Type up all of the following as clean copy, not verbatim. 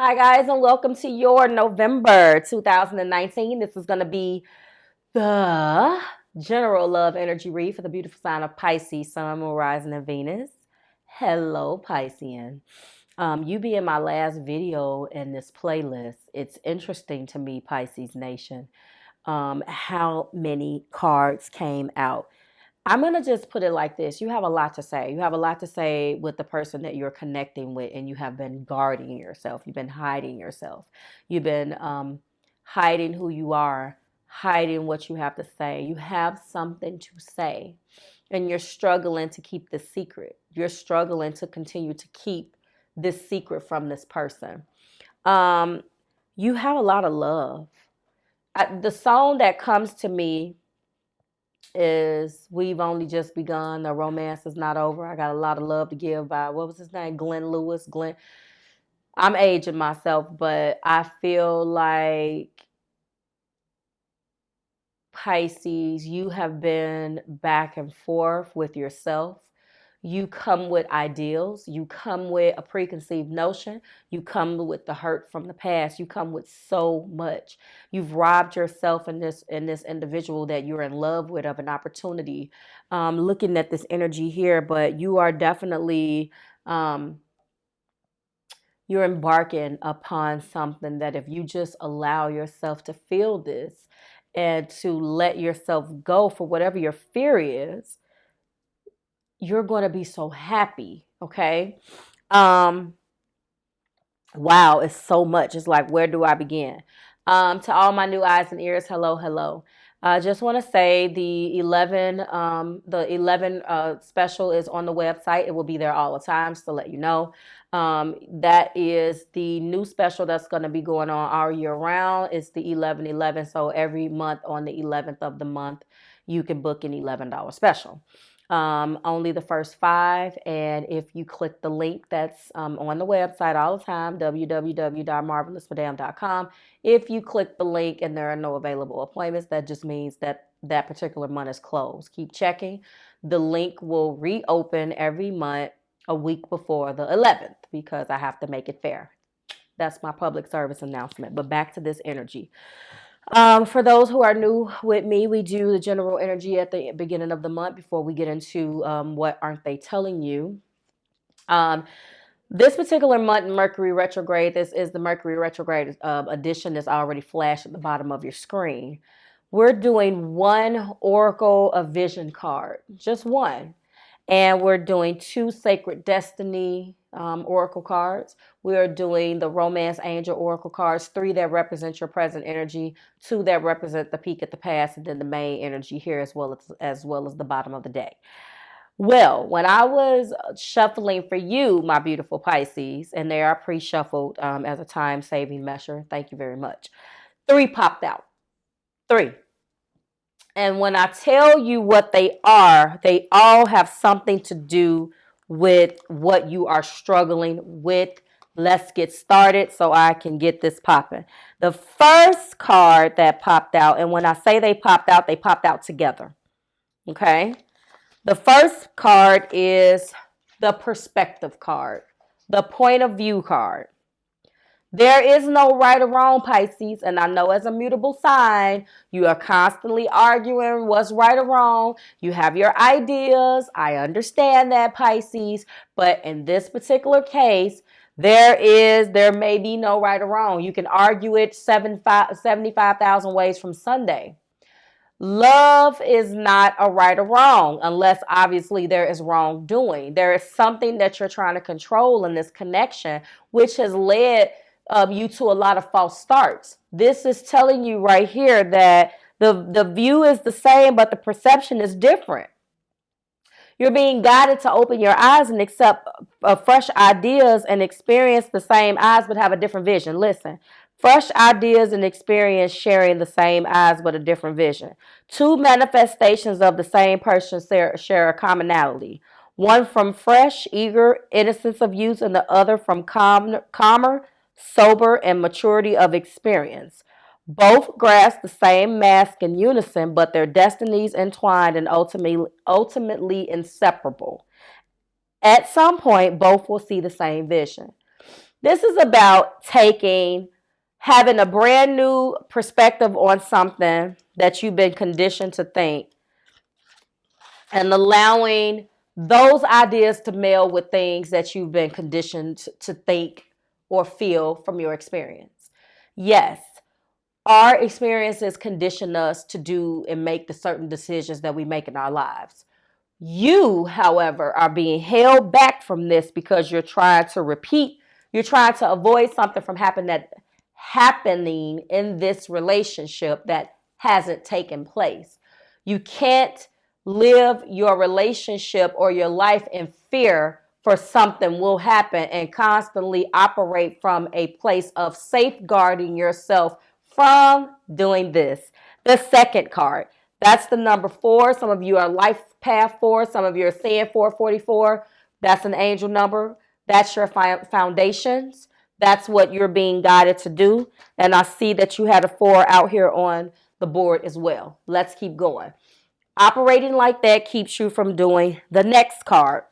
Hi, guys, and welcome to your November 2019. This is going to be the general love energy read for the beautiful sign of Pisces, Sun, Moon, Rising, and Venus. Hello, Piscean. You being my last video in this playlist, it's interesting to me, Pisces Nation, how many cards came out. I'm going to just put it like this. You have a lot to say. You have a lot to say with the person that you're connecting with, and you have been guarding yourself. You've been hiding yourself. You've been hiding who you are, hiding what you have to say. You have something to say, and you're struggling to keep this secret. You're struggling to continue to keep this secret from this person. You have a lot of love. The song that comes to me is "We've Only Just Begun, the romance is not over. I got a lot of love to give" by, what was his name? Glenn Lewis. I'm aging myself, but I feel like Pisces, you have been back and forth with yourself. You come with ideals. You come with a preconceived notion. You come with the hurt from the past. You come with so much. You've robbed yourself in this individual that you're in love with of an opportunity. Looking at this energy here, but you are definitely you're embarking upon something that if you just allow yourself to feel this and to let yourself go for whatever your fear is, you're going to be so happy. Okay. um wow, it's so much. It's like, where do I begin? To all my new eyes and ears, hello. I just want to say the 11 special is on the website. It will be there all the time, just to let you know. That is the new special that's going to be going on all year round. It's the 11/11. So every month on the 11th of the month, you can book an $11 special. Only the first 5. And if you click the link that's on the website all the time, www.marvelousmadame.com, if you click the link and there are no available appointments, that just means that that particular month is closed. Keep checking. The link will reopen every month a week before the 11th because I have to make it fair. That's my public service announcement. But back to this energy. For those who are new with me, we do the general energy at the beginning of the month before we get into what aren't they telling you. This particular month, Mercury retrograde, this is the Mercury retrograde edition that's already flashed at the bottom of your screen. We're doing one Oracle of Vision card, just one. And we're doing 2 Sacred Destiny Oracle cards. We are doing the Romance Angel Oracle cards, 3 that represent your present energy, 2 that represent the peak at the past, and then the main energy here as well as the bottom of the day. Well, when I was shuffling for you, my beautiful Pisces, and they are pre-shuffled as a time-saving measure. Thank you very much. 3 popped out. 3. And when I tell you what they all have something to do with what you are struggling with. Let's get started so I can get this popping. The first card that popped out, and when I say they popped out together. Okay? The first card is the perspective card, the point of view card. There is no right or wrong, Pisces, and I know as a mutable sign, you are constantly arguing what's right or wrong. You have your ideas. I understand that, Pisces, but in this particular case, there may be no right or wrong. You can argue it 75,000 ways from Sunday. Love is not a right or wrong unless obviously there is wrongdoing. There is something that you're trying to control in this connection, which has led you to a lot of false starts. This is telling you right here that the view is the same, but the perception is different. You're being guided to open your eyes and accept fresh ideas and experience the same eyes, but have a different vision. Listen, fresh ideas and experience sharing the same eyes, but a different vision. 2 manifestations of the same person share a commonality. One from fresh, eager innocence of youth, and the other from calmer, sober, and maturity of experience. Both grasp the same mask in unison, but their destinies entwined and ultimately inseparable. At some point, both will see the same vision. This is about having a brand new perspective on something that you've been conditioned to think, and allowing those ideas to meld with things that you've been conditioned to think or feel from your experience. Yes, our experiences condition us to do and make the certain decisions that we make in our lives. You, however, are being held back from this because you're trying to avoid something from happening in this relationship that hasn't taken place. You can't live your relationship or your life in fear for something will happen and constantly operate from a place of safeguarding yourself from doing this. The second card, that's the number 4. Some of you are life path 4. Some of you are saying 444. That's an angel number. That's your foundations. That's what you're being guided to do. And I see that you had a 4 out here on the board as well. Let's keep going. Operating like that keeps you from doing the next card,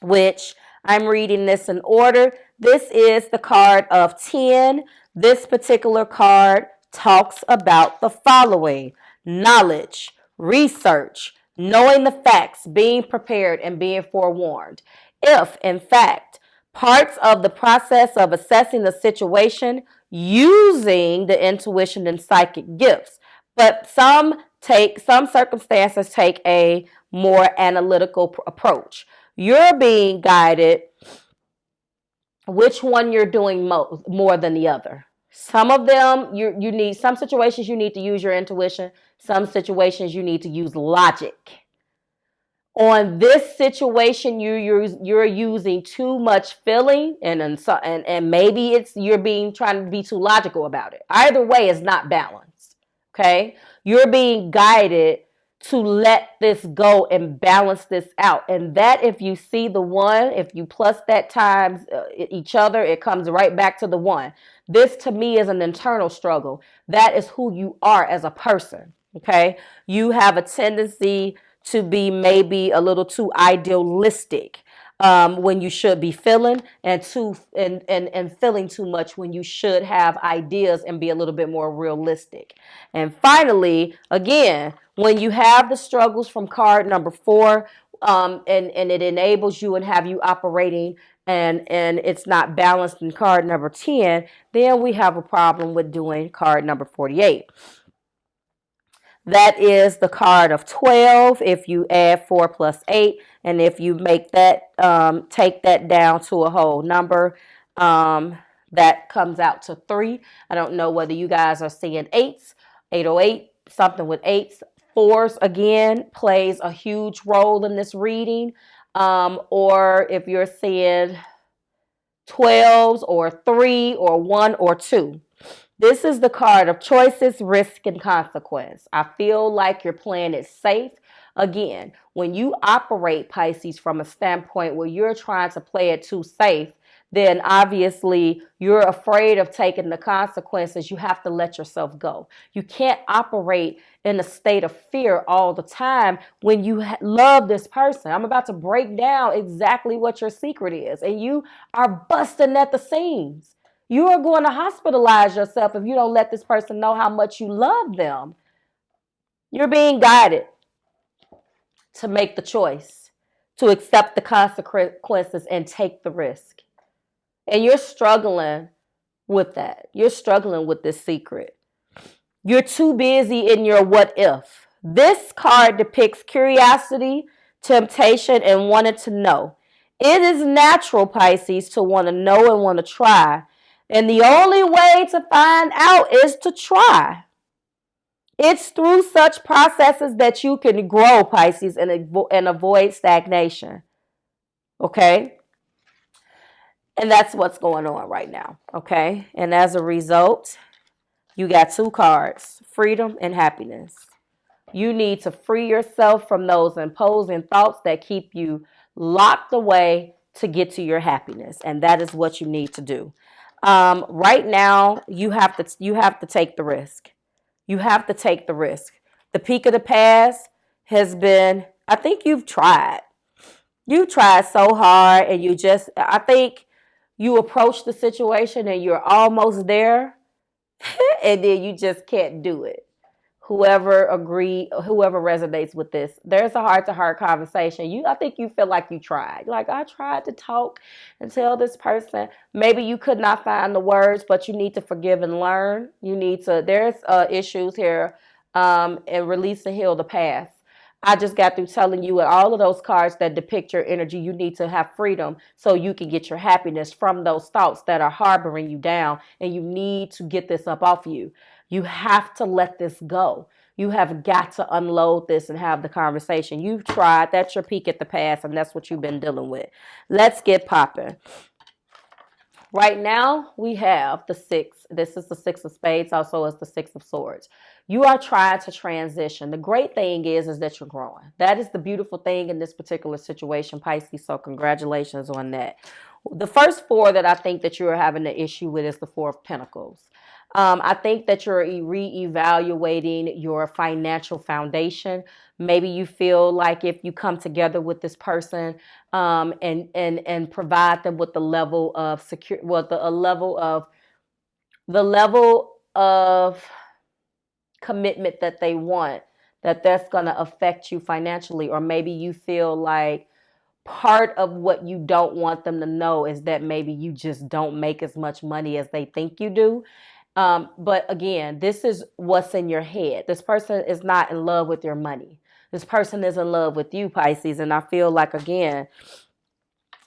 which I'm reading this in order. This is the card of 10. This particular card talks about the following: knowledge, research, knowing the facts, being prepared, and being forewarned. If, in fact, parts of the process of assessing the situation using the intuition and psychic gifts, but some circumstances take a more analytical approach. You're being guided which one you're doing more than the other. Some of them some situations you need to use your intuition. Some situations you need to use logic. On this situation, you're using too much feeling, and maybe you're trying to be too logical about it. Either way, it's not balanced. Okay, you're being guided to let this go and balance this out. And that, if you see the 1, if you plus that times each other, it comes right back to the 1. This to me is an internal struggle. That is who you are as a person. Okay, you have a tendency to be maybe a little too idealistic when you should be feeling, and feeling too much when you should have ideas and be a little bit more realistic. And finally, again, when you have the struggles from card number 4, and it enables you and have you operating and it's not balanced in card number 10, then we have a problem with doing card number 48. That is the card of 12 if you add 4 plus 8. And if you make that, take that down to a whole number, that comes out to 3. I don't know whether you guys are seeing 8s, 808, something with 8s. 4s, again, plays a huge role in this reading. Or if you're seeing 12s or 3 or 1 or 2. This is the card of choices, risk, and consequence. I feel like you're playing it safe. Again, when you operate, Pisces, from a standpoint where you're trying to play it too safe, then obviously you're afraid of taking the consequences. You have to let yourself go. You can't operate in a state of fear all the time when you love this person. I'm about to break down exactly what your secret is, and you are busting at the seams. You are going to hospitalize yourself if you don't let this person know how much you love them. You're being guided to make the choice, to accept the consequences and take the risk. And you're struggling with that. You're struggling with this secret. You're too busy in your what if. This card depicts curiosity, temptation, and wanting to know. It is natural, Pisces, to want to know and want to try. And the only way to find out is to try. It's through such processes that you can grow, Pisces, and avoid stagnation. Okay? And that's what's going on right now. Okay? And as a result, you got 2 cards, freedom and happiness. You need to free yourself from those imposing thoughts that keep you locked away to get to your happiness. And that is what you need to do. Right now, you have to take the risk. You have to take the risk. The peak of the past has been, I think you've tried. You tried so hard, and I think You approach the situation and you're almost there, and then you just can't do it. Whoever resonates with this, there's a heart-to-heart conversation. I think you feel like you tried. Like, I tried to talk and tell this person. Maybe you could not find the words, but you need to forgive and learn. There's issues here, and release and heal the past. I just got through telling you with all of those cards that depict your energy, you need to have freedom so you can get your happiness from those thoughts that are harboring you down, and you need to get this up off you. You have to let this go. You have got to unload this and have the conversation. You've tried. That's your peek at the past, and that's what you've been dealing with. Let's get popping. Right now, we have the 6. This is the 6 of spades, also as the 6 of swords. You are trying to transition. The great thing is that you're growing. That is the beautiful thing in this particular situation, Pisces, so congratulations on that. The first 4 that I think that you're having an issue with is the 4 of Pentacles. I think that you're reevaluating your financial foundation. Maybe you feel like if you come together with this person, and provide them with the level of secure, the level of commitment that they want, that's going to affect you financially. Or maybe you feel like part of what you don't want them to know is that maybe you just don't make as much money as they think you do. But again, this is what's in your head. This person is not in love with your money. This person is in love with you, Pisces. And I feel like, again,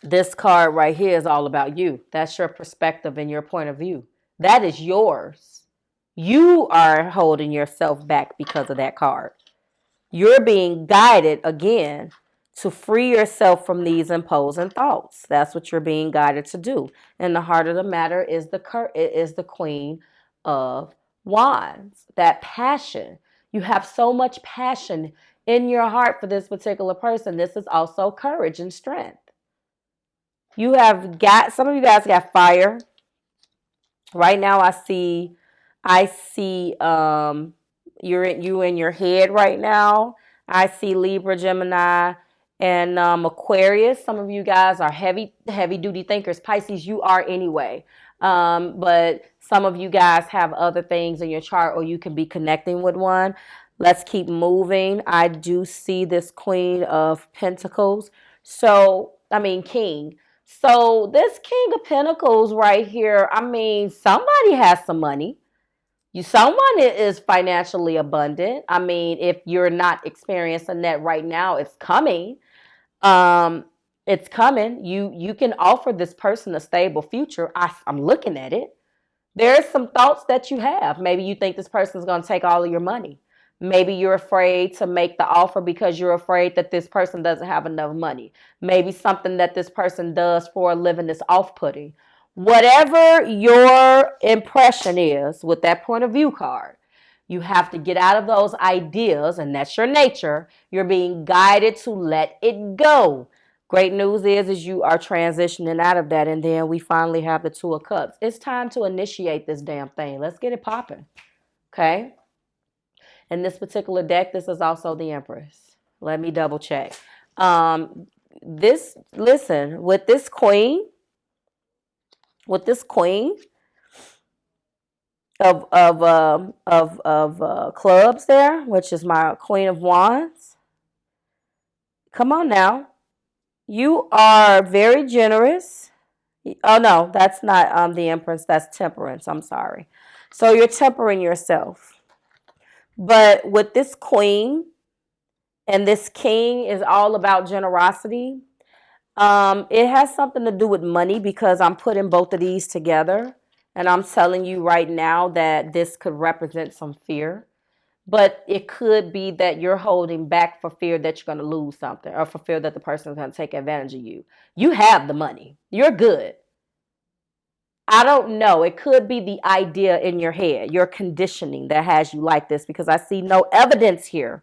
this card right here is all about you. That's your perspective and your point of view. That is yours. You are holding yourself back because of that card. You're being guided, again, to free yourself from these imposing thoughts. That's what you're being guided to do. And the heart of the matter is the Queen of Wands. That passion. You have so much passion in your heart for this particular person. This is also courage and strength. Some of you guys got fire. Right now I see you in your head right now. I see Libra, Gemini, and Aquarius. Some of you guys are heavy duty thinkers. Pisces, you are anyway. But some of you guys have other things in your chart, or you can be connecting with one. Let's keep moving. I do see this Queen of Pentacles. King. So this King of Pentacles right here, somebody has some money. Someone is financially abundant. If you're not experiencing that right now, it's coming. It's coming. You can offer this person a stable future. I'm looking at it. There's some thoughts that you have. Maybe you think this person is going to take all of your money. Maybe you're afraid to make the offer because you're afraid that this person doesn't have enough money. Maybe something that this person does for a living is off-putting. Whatever your impression is with that point of view card, you have to get out of those ideas, and that's your nature. You're being guided to let it go. Great news is you are transitioning out of that, and then we finally have the 2 of Cups. It's time to initiate this damn thing. Let's get it popping, okay? In this particular deck, this is also the Empress. Let me double check. With this Queen of clubs there, which is my Queen of Wands. Come on now. You are very generous. Oh no, that's not the Empress. That's Temperance. I'm sorry. So you're tempering yourself. But with this Queen and this King is all about generosity. It has something to do with money because I'm putting both of these together. And I'm telling you right now that this could represent some fear. But it could be that you're holding back for fear that you're going to lose something, or for fear that the person is going to take advantage of you. You have the money. You're good. I don't know. It could be the idea in your head, your conditioning that has you like this, because I see no evidence here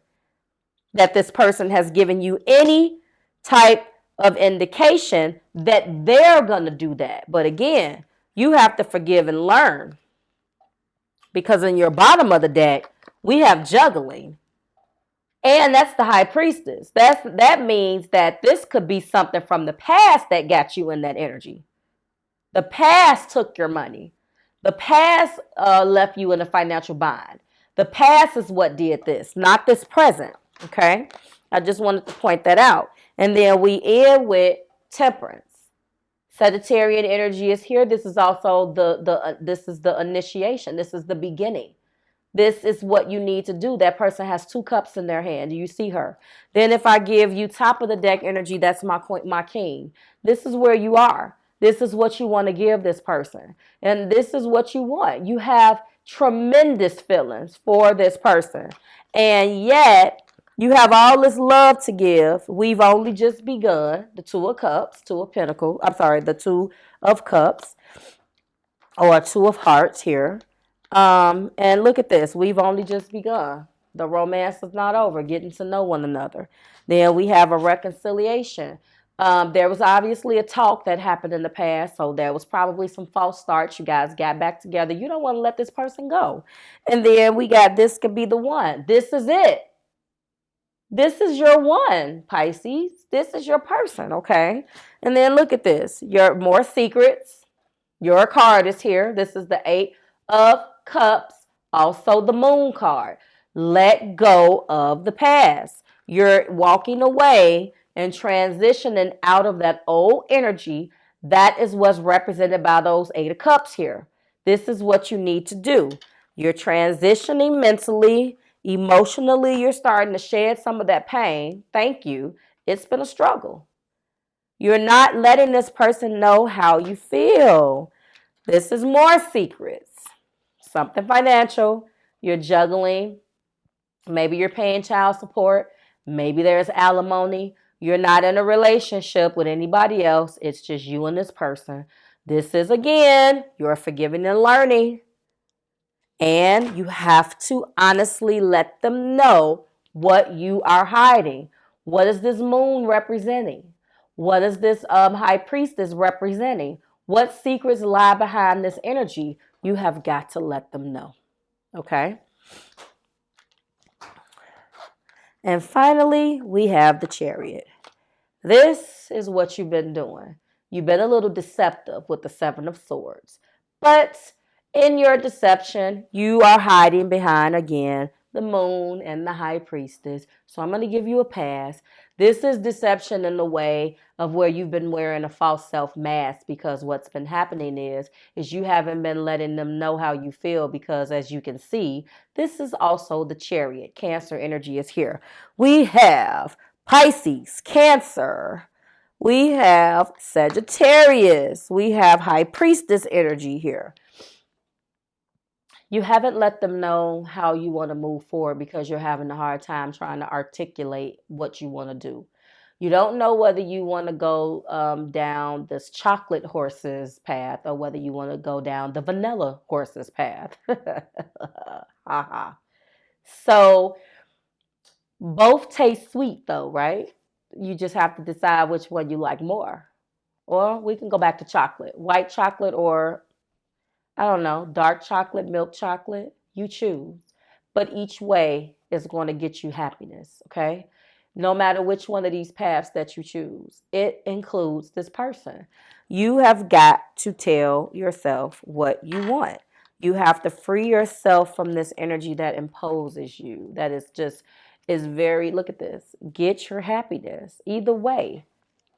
that this person has given you any type of indication that they're going to do that. But again, you have to forgive and learn, because in your bottom of the deck, we have juggling. And that's the High Priestess. That means that this could be something from the past that got you in that energy. The past took your money. The past left you in a financial bind. The past is what did this, not this present. Okay? I just wanted to point that out. And then we end with temperance. Sagittarian energy is here. This is also this is the initiation. This is the beginning. This is what you need to do. That person has 2 cups in their hand. Do you see her? Then if I give you top of the deck energy, that's my king. This is where you are. This is what you want to give this person. And this is what you want. You have tremendous feelings for this person. And yet, you have all this love to give. We've only just begun. The 2 of cups, 2 of pentacles. I'm sorry, the 2 of cups. Or 2 of hearts here. And look at this. We've only just begun. The romance is not over. Getting to know one another. Then we have a reconciliation. There was obviously a talk that happened in the past, so there was probably some false starts. You guys got back together. You don't want to let this person go. And then we got this could be the one. This is it. This is your one, Pisces. This is your person, okay? And then look at this. Your more secrets. Your card is here. This is the 8 of Cups. Also the Moon card. Let go of the past. You're walking away and transitioning out of that old energy. That is what's represented by those 8 of Cups here. This is what you need to do. You're transitioning mentally, emotionally. You're starting to shed some of that pain. Thank you. It's been a struggle. You're not letting this person know how you feel. This is more secrets. Something financial. You're juggling. Maybe you're paying child support. Maybe there's alimony. You're not in a relationship with anybody else. It's just you and this person. This is, again, you're forgiving and learning. And you have to honestly let them know what you are hiding. What is this moon representing? What is this high priestess representing? What secrets lie behind this energy? You have got to let them know. Okay? And finally, we have the Chariot. This is what you've been doing. You've been a little deceptive with the 7 of Swords. But in your deception, you are hiding behind, again, the moon and the high priestess. So I'm going to give you a pass. This is deception in the way of where you've been wearing a false self mask, because what's been happening is you haven't been letting them know how you feel, because as you can see, this is also the Chariot. Cancer energy is here. We have Pisces, Cancer. We have Sagittarius. We have high priestess energy here. You haven't let them know how you want to move forward because you're having a hard time trying to articulate what you want to do. You don't know whether you want to go down this chocolate horse's path or whether you want to go down the vanilla horse's path. So both taste sweet though, right? You just have to decide which one you like more. Or we can go back to chocolate. White chocolate or, I don't know, dark chocolate, milk chocolate, you choose. But each way is going to get you happiness, okay? No matter which one of these paths that you choose, it includes this person. You have got to tell yourself what you want. You have to free yourself from this energy that imposes you. That is very, look at this, get your happiness. Either way,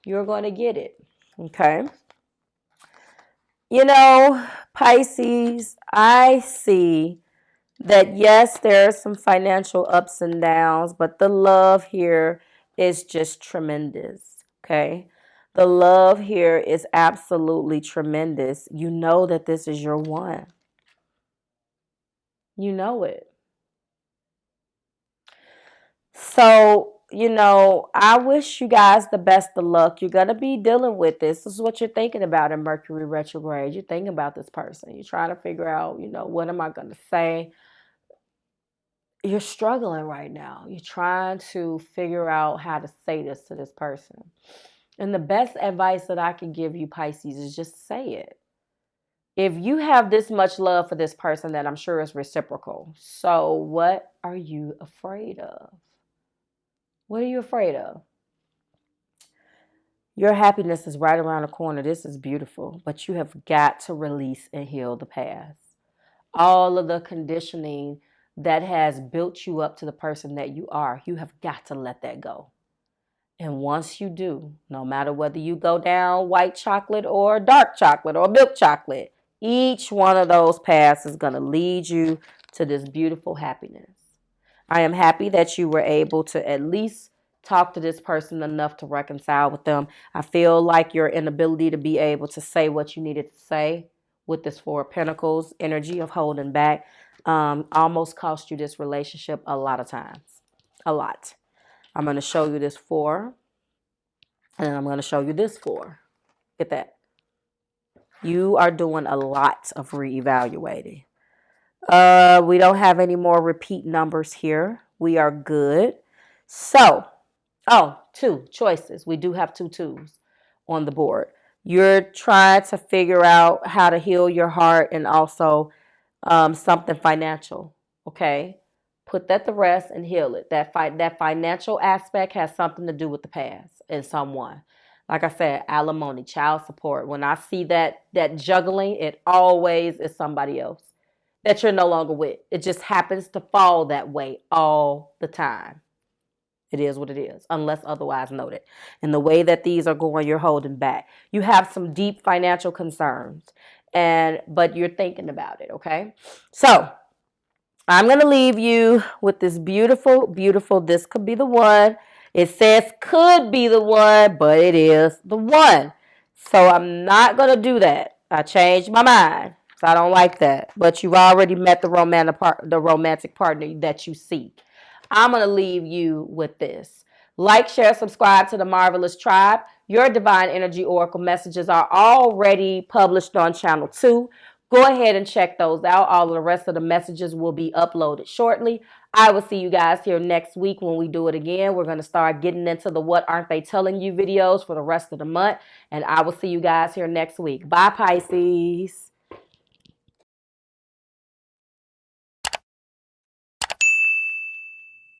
you're going to get it, okay? You know, Pisces, I see that yes, there are some financial ups and downs, but the love here is just tremendous, okay? The love here is absolutely tremendous. You know that this is your one. You know it. So, you know, I wish you guys the best of luck. You're going to be dealing with this. This is what you're thinking about in Mercury retrograde. You're thinking about this person. You're trying to figure out, you know, what am I going to say? You're struggling right now. You're trying to figure out how to say this to this person. And the best advice that I can give you, Pisces, is just say it. If you have this much love for this person, then I'm sure it's reciprocal. So what are you afraid of? What are you afraid of? Your happiness is right around the corner. This is beautiful, but you have got to release and heal the past. All of the conditioning that has built you up to the person that you are, you have got to let that go. And once you do, no matter whether you go down white chocolate or dark chocolate or milk chocolate, each one of those paths is going to lead you to this beautiful happiness. I am happy that you were able to at least talk to this person enough to reconcile with them. I feel like your inability to be able to say what you needed to say with this Four of Pentacles energy of holding back almost cost you this relationship a lot of times. A lot. I'm going to show you this 4, and then I'm going to show you this 4. Get that? You are doing a lot of reevaluating. We don't have any more repeat numbers here. We are good. So, 2 choices. We do have 2 twos on the board. You're trying to figure out how to heal your heart and also something financial. Okay? Put that to rest and heal it. That financial aspect has something to do with the past and someone. Like I said, alimony, child support. When I see that juggling, it always is somebody else that you're no longer with. It just happens to fall that way all the time. It is what it is, unless otherwise noted. And the way that these are going, you're holding back. You have some deep financial concerns, but you're thinking about it, okay? So I'm going to leave you with this beautiful, beautiful, this could be the one. It says could be the one, but it is the one. So I'm not going to do that. I changed my mind. So I don't like that. But you've already met the romantic partner that you seek. I'm going to leave you with this. Like, share, subscribe to the Marvelous Tribe. Your Divine Energy Oracle messages are already published on Channel 2. Go ahead and check those out. All of the rest of the messages will be uploaded shortly. I will see you guys here next week when we do it again. We're going to start getting into the What Aren't They Telling You videos for the rest of the month. And I will see you guys here next week. Bye, Pisces.